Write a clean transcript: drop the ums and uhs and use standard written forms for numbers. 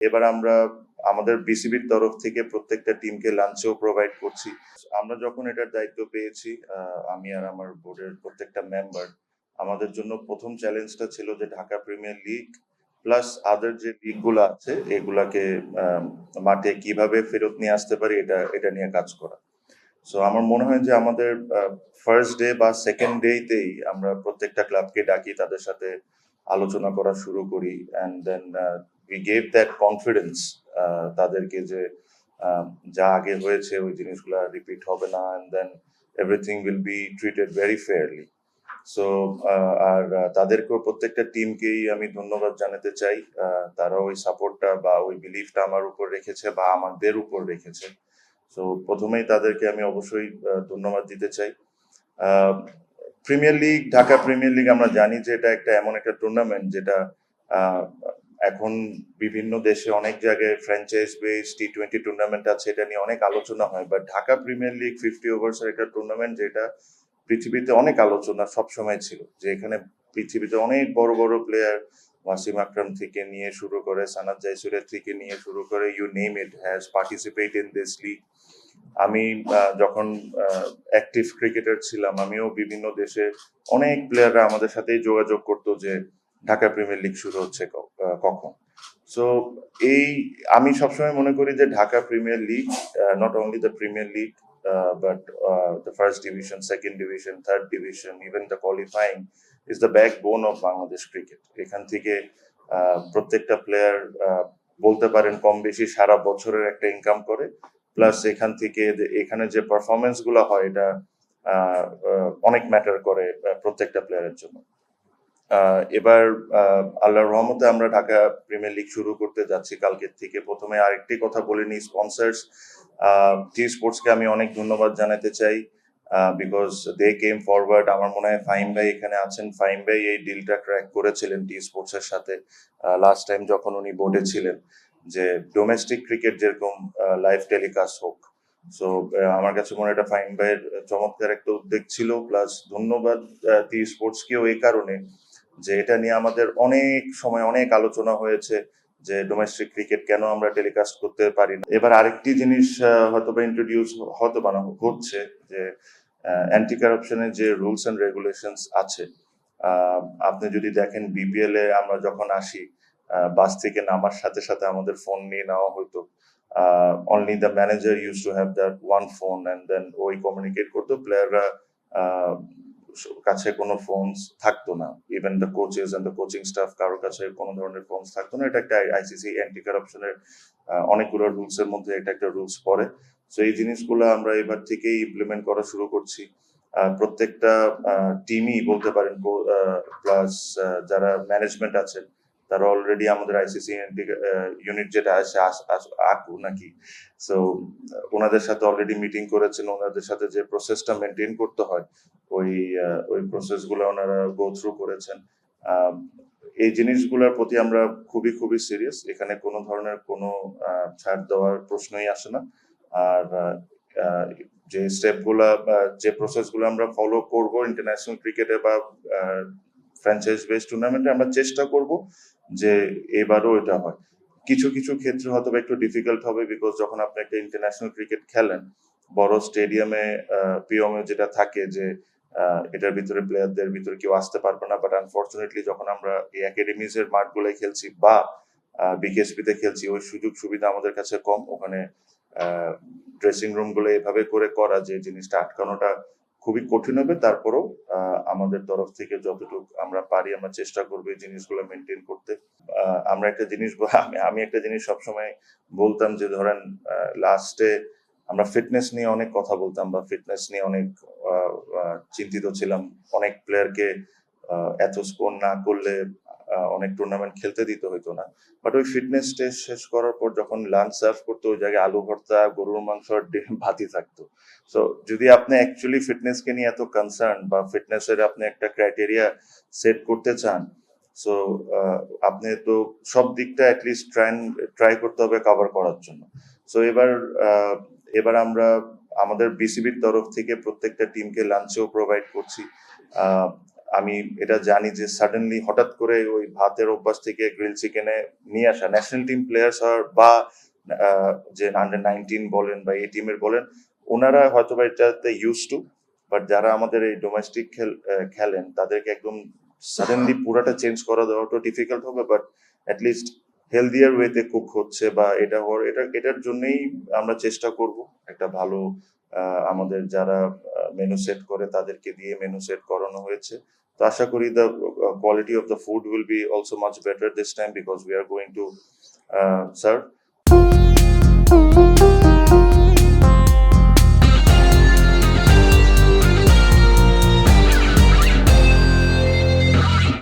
এবার আমরা আমাদের বিসিবির তরফ থেকে প্রত্যেকটা টিমকে লাঞ্চও প্রোভাইড করছি। আমরা যখন এটার দায়িত্ব পেয়েছি, আমি আর আমার বোর্ডের প্রত্যেকটা মেম্বার, আমাদের জন্য প্রথম চ্যালেঞ্জটা ছিল যে ঢাকা প্রিমিয়ার লিগ প্লাস আদার যে লিগগুলো আছে এগুলাকে মাঠে কিভাবে ফেরত নিয়ে আসতে পারি এটা নিয়ে কাজ করা। সো আমার মনে হয় যে আমাদের ফার্স্ট ডে বা সেকেন্ড ডেতেই আমরা প্রত্যেকটা ক্লাবকে ডাকি, তাদের সাথে আলোচনা করা শুরু করি, and then we gave that confidence তাদেরকে যে যা আগে হয়েছে ওই জিনিসগুলো রিপিট হবে না, and then everything will be treated very fairly. So আর তাদেরকেও প্রত্যেকটা টিমকেই আমি ধন্যবাদ জানাতে চাই। তারা ওই সাপোর্টটা বা ওই বিলিফটা আমার উপর রেখেছে বা আমাদের উপর রেখেছে। সো প্রথমেই তাদেরকে আমি অবশ্যই ধন্যবাদ দিতে চাই। Premier league, Dhaka premier league আমরা জানি যে এটা একটা এমন একটা টুর্নামেন্ট যেটা এখন বিভিন্ন দেশে অনেক জায়গায় ফ্র্যাঞ্চাইজ বেস টি-20 টুর্নামেন্ট আছে, এটা নিয়ে অনেক আলোচনা হয়। বাট ঢাকা প্রিমিয়ার লিগ 50 ওভার্সের একটা টুর্নামেন্ট যেটা পৃথিবীতে অনেক আলোচনা সবসময় ছিল, যে এখানে পৃথিবীতে অনেক বড় বড় প্লেয়ার, ওয়াসিম আকরাম থেকে নিয়ে শুরু করে সানাত জায়সুরের থেকে নিয়ে শুরু করে you name it has participate in this league. আমি যখন অ্যাক্টিভ ক্রিকেটার ছিলাম, আমিও বিভিন্ন দেশে অনেক প্লেয়াররা আমাদের সাথেই যোগাযোগ করতো যে ঢাকা প্রিমিয়ার লিগ শুরু হচ্ছে কখন। সো আমি সবসময় মনে করি যে Dhaka premier league, not only the premier league, but the first division, second division, third division, even the qualifying is the backbone of Bangladesh cricket. এখান থেকে প্রত্যেকটা প্লেয়ার বলতে পারেন কম বেশি সারা বছরের একটা ইনকাম করে, প্লাস এখান থেকে এখানে যে পারফরমেন্স গুলো হয় এটা অনেক ম্যাটার করে প্রত্যেকটা প্লেয়ারের জন্য। এবার আল্লাহর রহমতে আমরা ঢাকা প্রিমিয়ার লিগ শুরু করতে যাচ্ছি কালকের থেকে। প্রথমে আরেকটি কথা বলে নিই, স্পন্সর্স টি স্পোর্টসকে আমি অনেক ধন্যবাদ জানাতে চাই, বিকজ দে কেম ফরওয়ার্ড। আমার মনে হয় ফাহিম ভাই এখানে আছেন, ফাহিম ভাই এই ডিলটা ক্র্যাক করেছিলেন টি স্পোর্টস এর সাথে লাস্ট টাইম যখন উনি বোর্ডে ছিলেন, যে ডোমেস্টিক ক্রিকেট যেরকম লাইভ টেলিকাস্ট হোক। সো আমার কাছে মনে হয় এটা ফাহিম ভাইয়ের চমৎকার একটা উদ্যোগ ছিল। প্লাস ধন্যবাদ টি স্পোর্টসকেও এই কারণে যে এটা নিয়ে আমাদের অনেক সময় অনেক আলোচনা হয়েছে যে ডোমেস্টিক ক্রিকেট কেন আমরা টেলিকাস্ট করতে পারি না। এবার আরেকটি জিনিস হয়তো বা ইন্ট্রোডিউস হয়তো বানানো হচ্ছে, যে অ্যান্টি কারাপশনের যে রুলস অ্যান্ড রেগুলেশনস আছে। আপনি যদি দেখেন বিপিএল এ আমরা যখন আসি, বাস থেকে নামার সাথে সাথে আমাদের ফোন নিয়ে নেওয়া হতো। Only the manager use to have that one phone, and then ওই কমিউনিকেট করতো, প্লেয়াররা কাছে কোনো ফোনস থাকতো না। Even the coaches and the coaching staff কারোর কাছে কোনো ধরনের ফোনস থাকতো না। এটা একটা আইসিসি অ্যান্টি কারাপশনের অনেকগুলো রুলস এর মধ্যে এটা একটা রুলস পড়ে। সো এই জিনিসগুলো আমরা এবার থেকেই ইমপ্লিমেন্ট করা শুরু করছি। প্রত্যেকটা টিমই বলতে পারেন, প্লাস যারা ম্যানেজমেন্ট আছেন তারা অলরেডি আমাদের আইসিসি ইউনিট যেটা আছে আকু নাকি, সো ওনাদের সাথে অলরেডি মিটিং করেছেন। ওনাদের সাথে যে প্রসেসটা মেনটেন করতে হয় ওই প্রসেস গুলো ওনারা গো থ্রু করেছেন। এই জিনিসগুলোর প্রতি আমরা খুবই খুবই সিরিয়াস। এখানে কোনো ধরনের কোনো ছাড় দেওয়ার প্রশ্নই আসে না। আর যে স্টেপগুলা যে প্রসেসগুলো আমরা ফলো করব ইন্টারন্যাশনাল ক্রিকেটে বা ফ্র্যাঞ্চাইজ বেস টুর্নামেন্টে, আমরা চেষ্টা করব যে এবারও এটা হয়। কিছু কিছু ক্ষেত্রে হয়তো একটু ডিফিকাল্ট হবে, বিকজ যখন আপনি একটা ইন্টারন্যাশনাল ক্রিকেট খেলেন বড় স্টেডিয়ামে, পিওমে যেটা থাকে যে এটার ভিতরে প্লেয়ারদের ভিতরে কেউ আসতে পারবে না। বাট আনফর্চুনেটলি যখন আমরা এই একাডেমিজ এর মাঠগুলোয় খেলছি বা বিকেএসপি তে খেলছি, ওই সুযোগ সুবিধা আমাদের কাছে কম। ওখানে ড্রেসিং রুম গুলো এভাবে করে করা যে জিনিসটা আটকানোটা খুবই কঠিন হবে। তারপরেও আমাদের তরফ থেকে যতটুকু আমরা পারি আমরা চেষ্টা করবো এই জিনিসগুলো মেনটেন করতে। আমরা একটা জিনিস আমি একটা জিনিস সবসময় বলতাম যে ধরেন লাস্টে আমরা ফিটনেস নিয়ে অনেক কথা বলতাম বা ফিটনেস নিয়ে অনেক চিন্তিত ছিলাম। অনেক প্লেয়ারকে এত স্কোর না করলে অনেক টুর্নামেন্ট খেলতে দিতে হইতো না। বাট ওই ফিটনেস টেস্ট শেষ করার পর যখন লাঞ্চ সার্ভ করতো, ওই জায়গায় আলু ভর্তা, গরুর মাংস আর ভাতই থাকতো। সো যদি আপনি অ্যাকচুয়ালি ফিটনেসকে নিয়ে এত কনসার্ন বা ফিটনেসের আপনি একটা ক্রাইটেরিয়া সেট করতে চান, সো আপনি তো সব দিকটা অ্যাটলিস্ট ট্রাই করতে হবে কভার করার জন্য। সো এবার আমরা আমাদের বিসিবির তরফ থেকে প্রত্যেকটা টিমকে লাঞ্চও প্রোভাইড করছি। আমি এটা জানি যে সাডেনলি হঠাৎ করে ওই ভাতের অভ্যাস থেকে গ্রিল চিকেনে নিয়ে আসা ন্যাশনাল টিম প্লেয়ার্স হওয়ার বা যে আন্ডার 19 বলেন বা এই টিমের বলেন, ওনারা হয়তো বা এটাতে ইউজ টু, বাট যারা আমাদের এই ডোমেস্টিক খেলেন তাদেরকে একদম সাডেনলি পুরাটা চেঞ্জ করা দেওয়াটা ডিফিকাল্ট হবে, বাট অ্যাটলিস্ট হেলদিয়ার ওয়েতে কুক হচ্ছে বা এটা হওয়ার এটার জন্যই আমরা চেষ্টা করব একটা ভালো আমাদের যারা মেনু সেট করে তাদেরকে দিয়ে মেনু সেট করানো হয়েছে। তো আশা করি the quality of the food will be also much better this time because we are going to serve